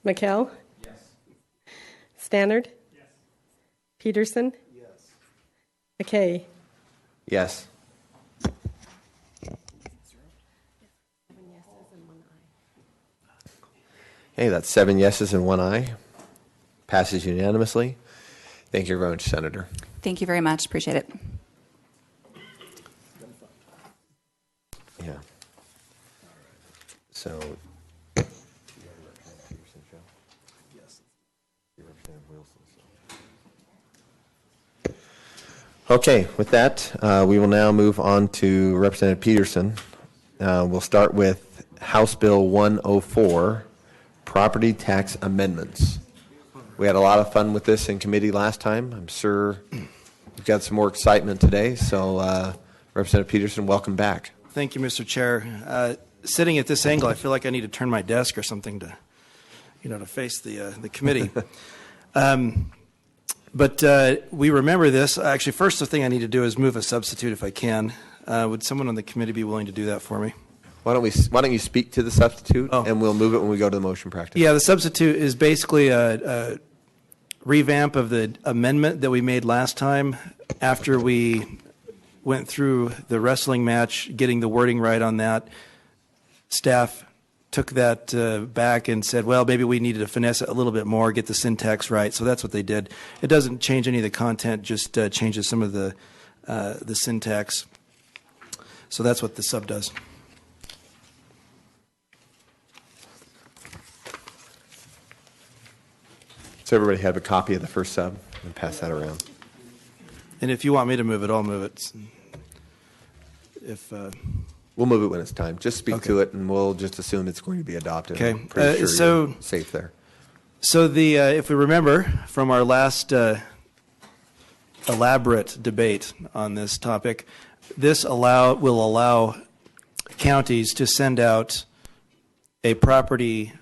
McHale? Yes. Stannard? Yes. Peterson? Yes. McKay? Yes. Okay, that's 7 yeses and 1 aye. Passes unanimously. Thank you very much, Senator. Thank you very much. Appreciate it. Yeah. So. Okay, with that, we will now move on to Representative Peterson. We'll start with House Bill 104, property tax amendments. We had a lot of fun with this in committee last time. I'm sure we've got some more excitement today. So, Representative Peterson, welcome back. Thank you, Mr. Chair. Sitting at this angle, I feel like I need to turn my desk or something to, to face the committee. But we remember this. Actually, first the thing I need to do is move a substitute if I can. Would someone on the committee be willing to do that for me? Why don't you speak to the substitute, and we'll move it when we go to the motion practice. Yeah, the substitute is basically a revamp of the amendment that we made last time after we went through the wrestling match, getting the wording right on that. Staff took that back and said, well, maybe we needed to finesse it a little bit more, get the syntax right. So that's what they did. It doesn't change any of the content, just changes some of the syntax. So that's what the sub does. So everybody have a copy of the first sub and pass that around. And if you want me to move it, I'll move it. If we'll move it when it's time. Just speak okay. to it, and we'll just assume it's going to be adopted. Okay. I'm pretty sure you're safe there. So the if we remember from our last elaborate debate on this topic, this will allow counties to send out a property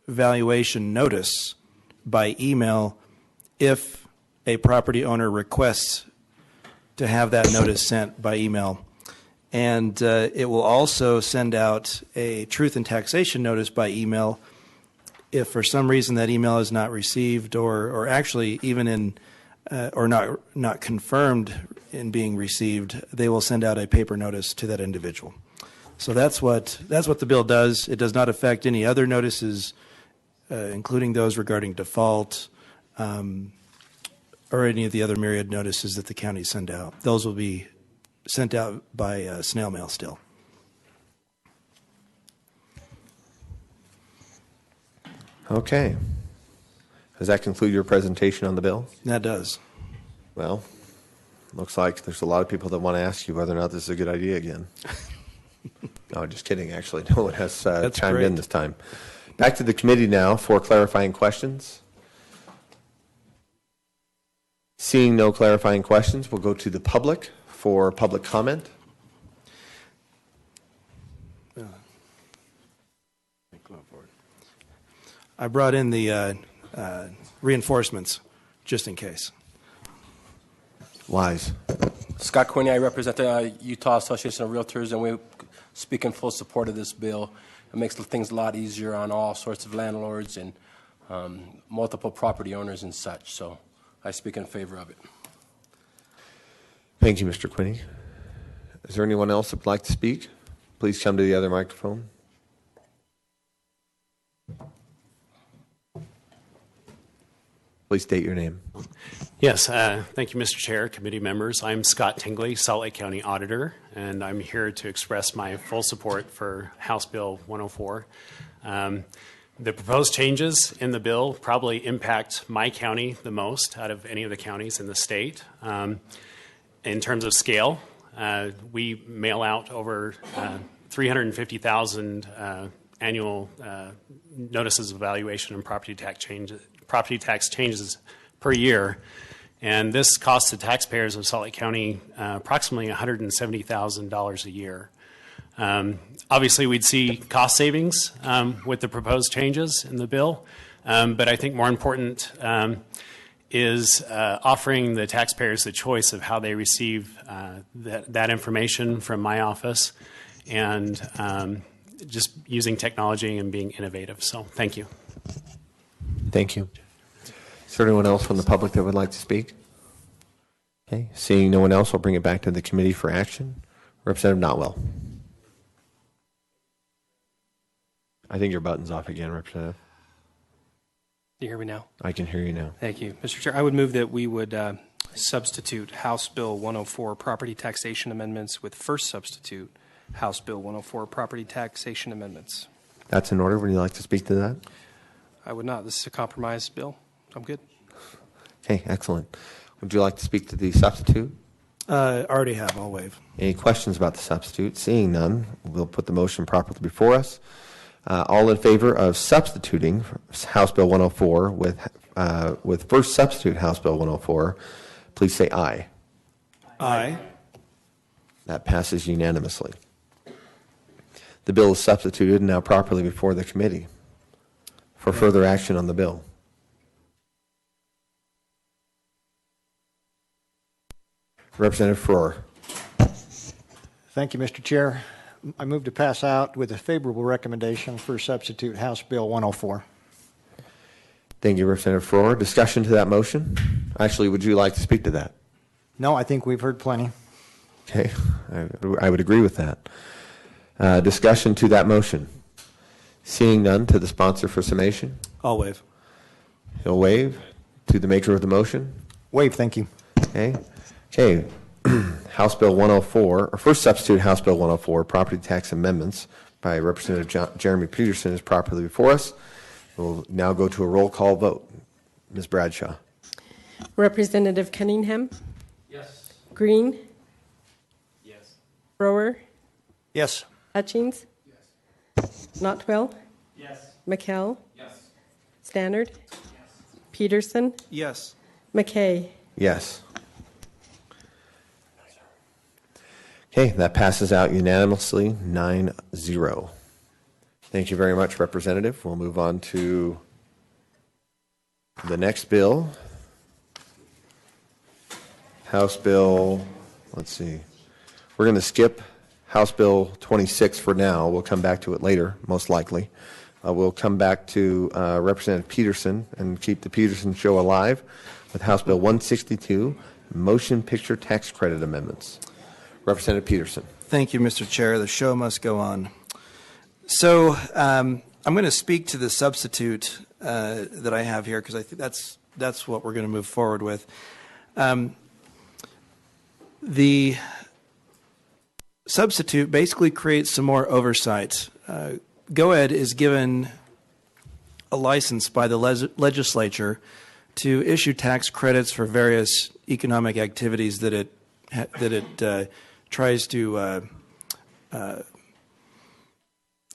valuation notice by email if a property owner requests to have that notice sent by email. And it will also send out a truth in taxation notice by email if for some reason that email is not received or actually even in or not confirmed in being received, they will send out a paper notice to that individual. So that's what the bill does. It does not affect any other notices, including those regarding default or any of the other myriad notices that the counties send out. Those will be sent out by snail mail still. Okay. Does that conclude your presentation on the bill? That does. Well, looks like there's a lot of people that want to ask you whether or not this is a good idea again. No, just kidding, actually. No one has chimed in this time. Back to the committee now for clarifying questions. Seeing no clarifying questions, we'll go to the public for public comment. I brought in the reinforcements just in case. Wise. Scott Quinney, I represent the Utah Association of Realtors, and we speak in full support of this bill. It makes things a lot easier on all sorts of landlords and multiple property owners and such. So I speak in favor of it. Thank you, Mr. Quinney. Is there anyone else that would like to speak? Please come to the other microphone. Please state your name. Yes, thank you, Mr. Chair, committee members. I'm Scott Tingley, Salt Lake County Auditor, and I'm here to express my full support for House Bill 104. The proposed changes in the bill probably impact my county the most out of any of the counties in the state. In terms of scale, we mail out over 350,000 annual notices of evaluation and property tax changes per year, and this costs the taxpayers of Salt Lake County approximately $170,000 a year. Obviously, we'd see cost savings with the proposed changes in the bill, but I think more important is offering the taxpayers the choice of how they receive that information from my office, and just using technology and being innovative. So thank you. Thank you. Is there anyone else from the public that would like to speak? Okay, seeing no one else, I'll bring it back to the committee for action. Representative Notwell. I think your button's off again, Representative. Do you hear me now? I can hear you now. Thank you. Mr. Chair, I would move that we would substitute House Bill 104 property taxation amendments with first substitute House Bill 104 property taxation amendments. That's in order. Would you like to speak to that? I would not. This is a compromise bill. I'm good. Okay, excellent. Would you like to speak to the substitute? Already have. I'll waive. Any questions about the substitute? Seeing none, we'll put the motion properly before us. All in favor of substituting House Bill 104 with first substitute House Bill 104, please say aye. Aye. That passes unanimously. The bill is substituted and now properly before the committee for further action on the bill. Representative Froer. Thank you, Mr. Chair. I move to pass out with a favorable recommendation for substitute House Bill 104. Thank you, Representative Froer. Discussion to that motion? Actually, would you like to speak to that? No, I think we've heard plenty. Okay, I would agree with that. Discussion to that motion? Seeing none, to the sponsor for summation? I'll waive. He'll waive. To the maker of the motion? Waive, thank you. Okay. Okay. House Bill 104, or first substitute House Bill 104, property tax amendments by Representative Jeremy Peterson is properly before us. We'll now go to a roll call vote. Ms. Bradshaw. Representative Cunningham? Yes. Green? Yes. Brower? Yes. Hutchings? Yes. Notwell? Yes. McKell? Yes. Stannard? Yes. Peterson? Yes. McKay? Yes. Okay, that passes out unanimously, 9-0. Thank you very much, Representative. We'll move on to the next bill. House Bill, let's see. We're going to skip House Bill 26 for now. We'll come back to it later, most likely. We'll come back to Representative Peterson and keep the Peterson show alive with House Bill 162, motion picture tax credit amendments. Representative Peterson. Thank you, Mr. Chair. The show must go on. So I'm going to speak to the substitute that I have here because I think that's what we're going to move forward with. The substitute basically creates some more oversight. GOED is given a license by the legislature to issue tax credits for various economic activities that it tries to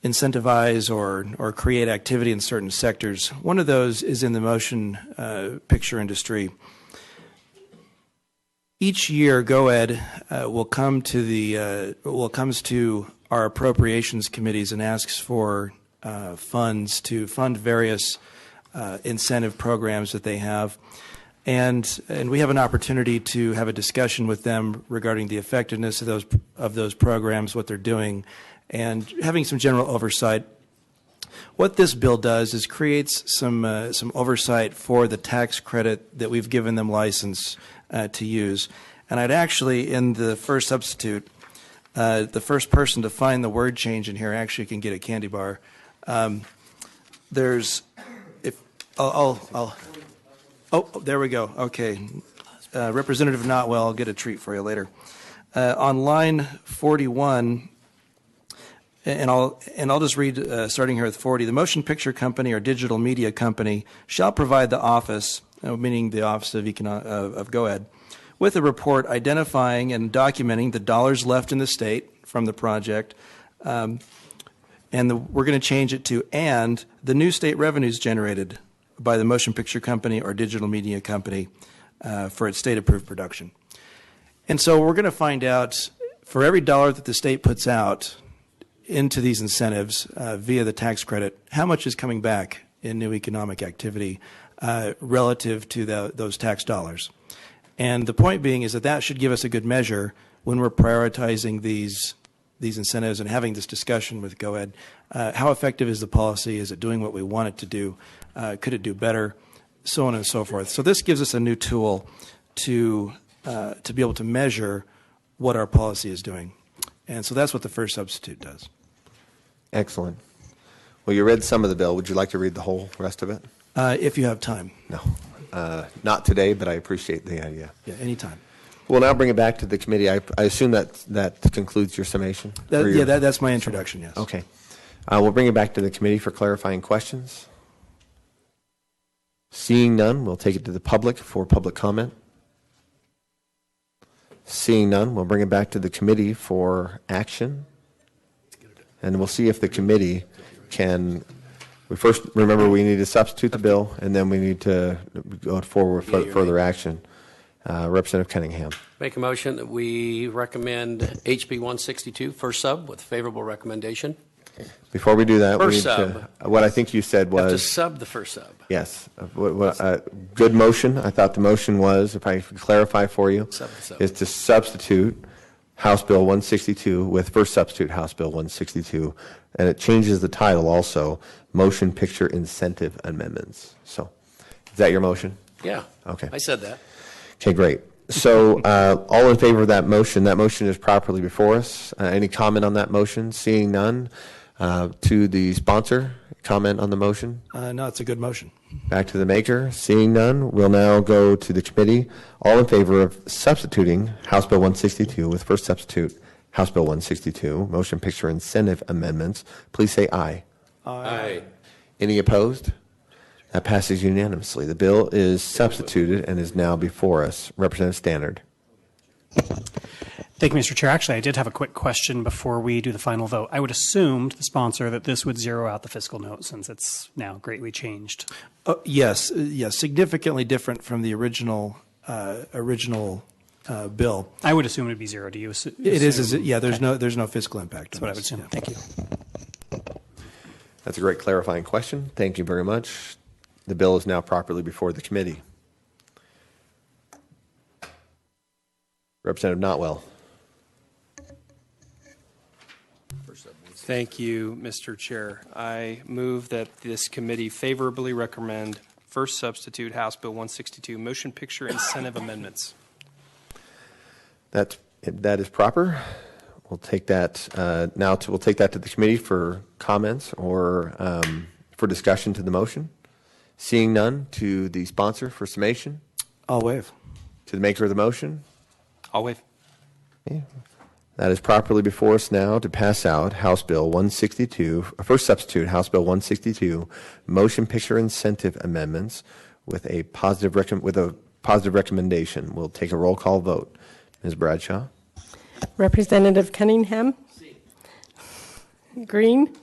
incentivize or create activity in certain sectors. One of those is in the motion picture industry. Each year, GOED comes to our appropriations committees and asks for funds to fund various incentive programs that they have. And we have an opportunity to have a discussion with them regarding the effectiveness of those programs, what they're doing, and having some general oversight. What this bill does is creates some oversight for the tax credit that we've given them license to use. And I'd actually, in the first substitute, the first person to find the word change in here actually can get a candy bar. Oh, there we go. Okay. Representative Notwell, I'll get a treat for you later. On line 41, and I'll just read starting here with 40. The motion picture company or digital media company shall provide the office, meaning the Office of GOED, with a report identifying and documenting the dollars left in the state from the project, we're going to change it to and the new state revenues generated by the motion picture company or digital media company for its state-approved production. And so we're going to find out for every dollar that the state puts out into these incentives via the tax credit, how much is coming back in new economic activity relative to those tax dollars. And the point being is that should give us a good measure when we're prioritizing these these incentives and having this discussion with GoEd. How effective is the policy? Is it doing what we want it to do? Could it do better? So on and so forth. So this gives us a new tool to be able to measure what our policy is doing. And so that's what the first substitute does. Excellent. Well, you read some of the bill. Would you like to read the whole rest of it? If you have time. No. Not today, but I appreciate the idea. Yeah, anytime. We'll now bring it back to the committee. I assume that concludes your summation? That's my introduction, yes. Okay. We'll bring it back to the committee for clarifying questions. Seeing none, we'll take it to the public for public comment. Seeing none, we'll bring it back to the committee for action. And we'll see if the committee can, we first remember we need to substitute the bill, and then we need to go forward with further action. Representative Cunningham. Make a motion that we recommend HB162 first sub with favorable recommendation. Before we do that, we need First sub. to, what I think you said Have to was, sub the first sub. yes, good motion. I thought the motion was, if I could clarify for you, Sub the sub. is to substitute House Bill 162 with first substitute House Bill 162, and it changes the title also, Motion Picture Incentive Amendments. So, is that your motion? Yeah. Okay. I said that. Okay, great. So, all in favor of that motion is properly before us. Any comment on that motion? Seeing none, to the sponsor, comment on the motion? No, it's a good motion. Back to the maker. Seeing none, we'll now go to the committee. All in favor of substituting House Bill 162 with first substitute House Bill 162, Motion Picture Incentive Amendments, please say aye. Aye. Any opposed? That passes unanimously. The bill is substituted and is now before us. Representative Stannard. Thank you, Mr. Chair. Actually, I did have a quick question before we do the final vote. I would assume to the sponsor that this would zero out the fiscal note since it's now greatly changed. Yes, significantly different from the original bill. I would assume it would be zero. Do you assume? It is. There's no fiscal impact. That's what I would assume. Yeah. Thank you. That's a great clarifying question. Thank you very much. The bill is now properly before the committee. Representative Notwell. Thank you, Mr. Chair. I move that this committee favorably recommend first substitute House Bill 162 Motion Picture Incentive Amendments. That is proper. We'll take that we'll take that to the committee for comments or for discussion to the motion. Seeing none, to the sponsor for summation. I'll waive. To the maker of the motion. I'll waive. Yeah. That is properly before us now to pass out House Bill 162, first substitute House Bill 162, Motion Picture Incentive Amendments with a positive recommendation. We'll take a roll call vote. Ms. Bradshaw. Representative Cunningham? Green?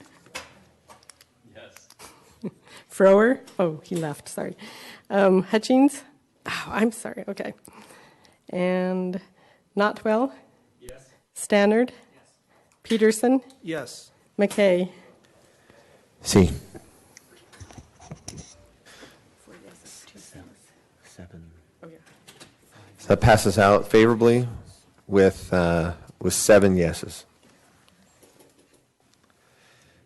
Yes. Frower? Oh, he left, sorry. Hutchings? Oh, I'm sorry, okay. And Notwell? Yes. Stannard? Yes. Peterson? Yes. McKay? C. 7. Oh, yeah. So that passes out favorably with 7 yeses.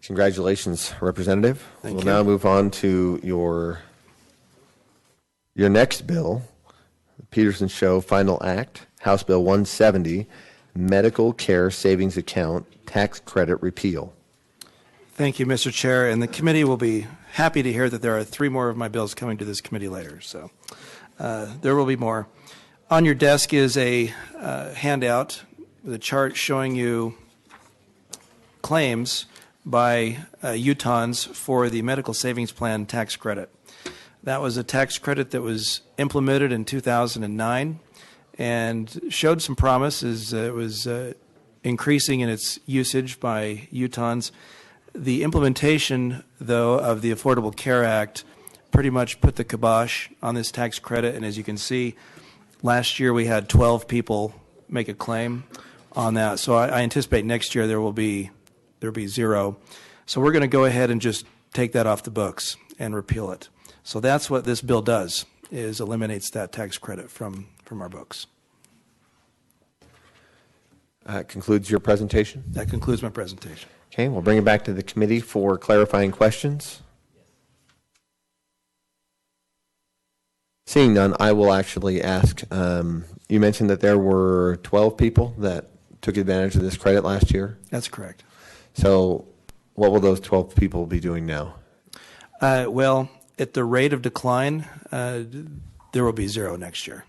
Congratulations, Representative. Thank We'll you. now move on to your next bill, the Peterson Show Final Act, House Bill 170, Medical Care Savings Account Tax Credit Repeal. Thank you, Mr. Chair, and the committee will be happy to hear that there are 3 more of my bills coming to this committee later. So there will be more. On your desk is a handout with a chart showing you claims by Utahns for the Medical Savings Plan tax credit. That was a tax credit that was implemented in 2009 and showed some promise as it was increasing in its usage by Utahns. The implementation, though, of the Affordable Care Act pretty much put the kibosh on this tax credit, and as you can see, last year we had 12 people make a claim on that. So I anticipate next year there'll be 0. So we're going to go ahead and just take that off the books and repeal it. So that's what this bill does, is eliminates that tax credit from our books. concludes your presentation? That concludes my presentation. Okay, we'll bring it back to the committee for clarifying questions. Seeing none, I will actually ask, you mentioned that there were 12 people that took advantage of this credit last year. That's correct. So what will those 12 people be doing now? Well, at the rate of decline, there will be 0 next year.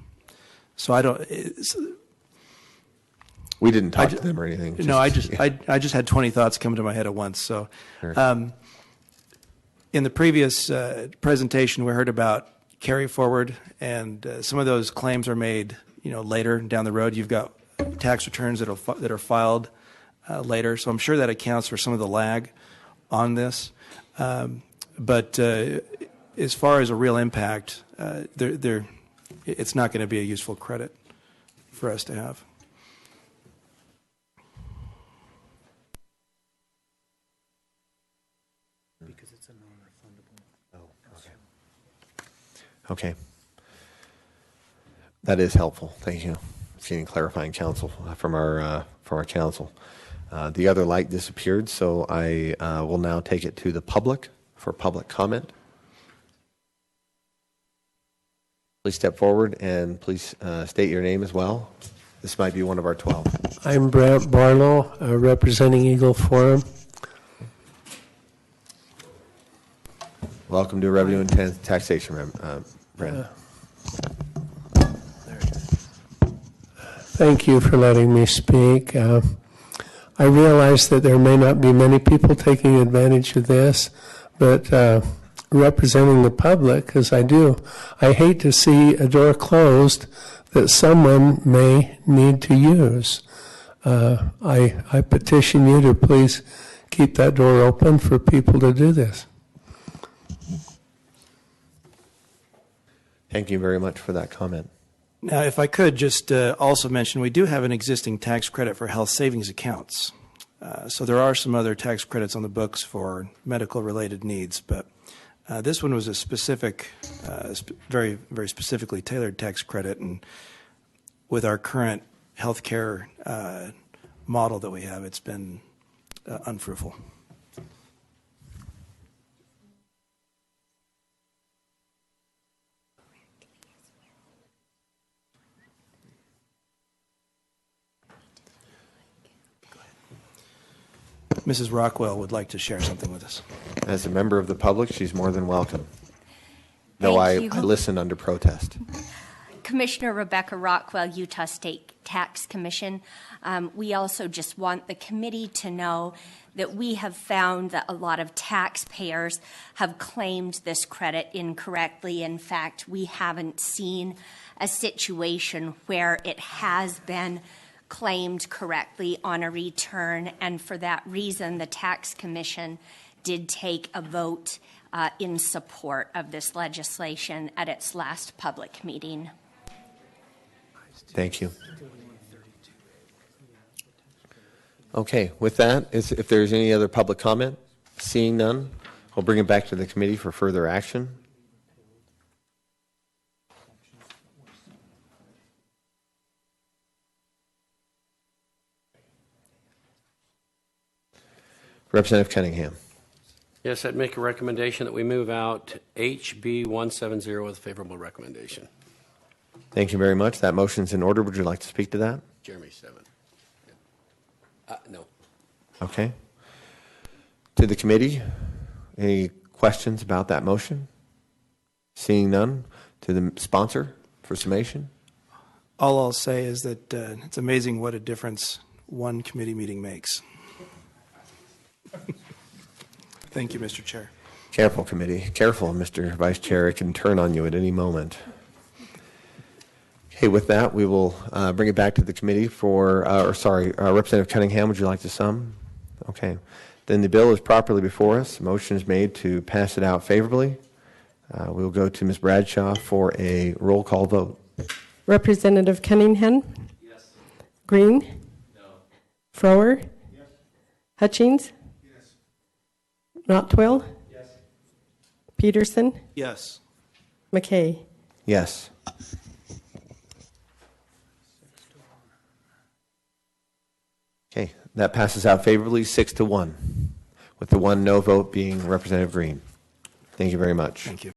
So I don't. We didn't talk to them or anything. I just had 20 thoughts come to my head at once. So, Sure. In the previous presentation, we heard about carry forward, and some of those claims are made, later down the road. You've got tax returns that are filed later. So I'm sure that accounts for some of the lag on this. But as far as a real impact, it's not going to be a useful credit for us to have. Because it's a non-refundable. Oh, okay. Okay. That is helpful. Thank you. Seeing clarifying counsel from our counsel. The other light disappeared, so I will now take it to the public for public comment. Please step forward and please state your name as well. This might be one of our 12. I'm Brant Barlow, representing Eagle Forum. Welcome to Revenue and Taxation, Brant. Thank you for letting me speak. I realize that there may not be many people taking advantage of this, but representing the public, as I do, I hate to see a door closed that someone may need to use. I petition you to please keep that door open for people to do this. Thank you very much for that comment. Now, if I could just also mention, we do have an existing tax credit for health savings accounts. So there are some other tax credits on the books for medical-related needs, but this one was a specific, very, very specifically tailored tax credit, and with our current healthcare model that we have, it's been unfruitful. Mrs. Rockwell would like to share something with us. As a member of the public, she's more than welcome. Though I listen under protest. Commissioner Rebecca Rockwell, Utah State Tax Commission. We also just want the committee to know that we have found that a lot of taxpayers have claimed this credit incorrectly. In fact, we haven't seen a situation where it has been claimed correctly on a return, and for that reason, the Tax Commission did take a vote in support of this legislation at its last public meeting. Thank you. Okay, with that, if there's any other public comment, seeing none, we'll bring it back to the committee for further action. Representative Cunningham. Yes, I'd make a recommendation that we move out HB170 with a favorable recommendation. Thank you very much. That motion's in order. Would you like to speak to that? Jeremy, 7. No. Okay. To the committee, any questions about that motion? Seeing none, to the sponsor for summation. All I'll say is that it's amazing what a difference one committee meeting makes. Thank you, Mr. Chair. Careful, committee. Careful, Mr. Vice Chair. It can turn on you at any moment. Okay, with that, we will bring it back to the committee for, Representative Cunningham, would you like to sum? Okay. Then the bill is properly before us. Motion is made to pass it out favorably. We will go to Ms. Bradshaw for a roll call vote. Representative Cunningham? Yes. Green? No. Frower? Yes. Hutchings? Yes. Notwell? Yes. Peterson? Yes. McKay? Yes. Okay, that passes out favorably 6-1, with the one no vote being Representative Green. Thank you very much. Thank you.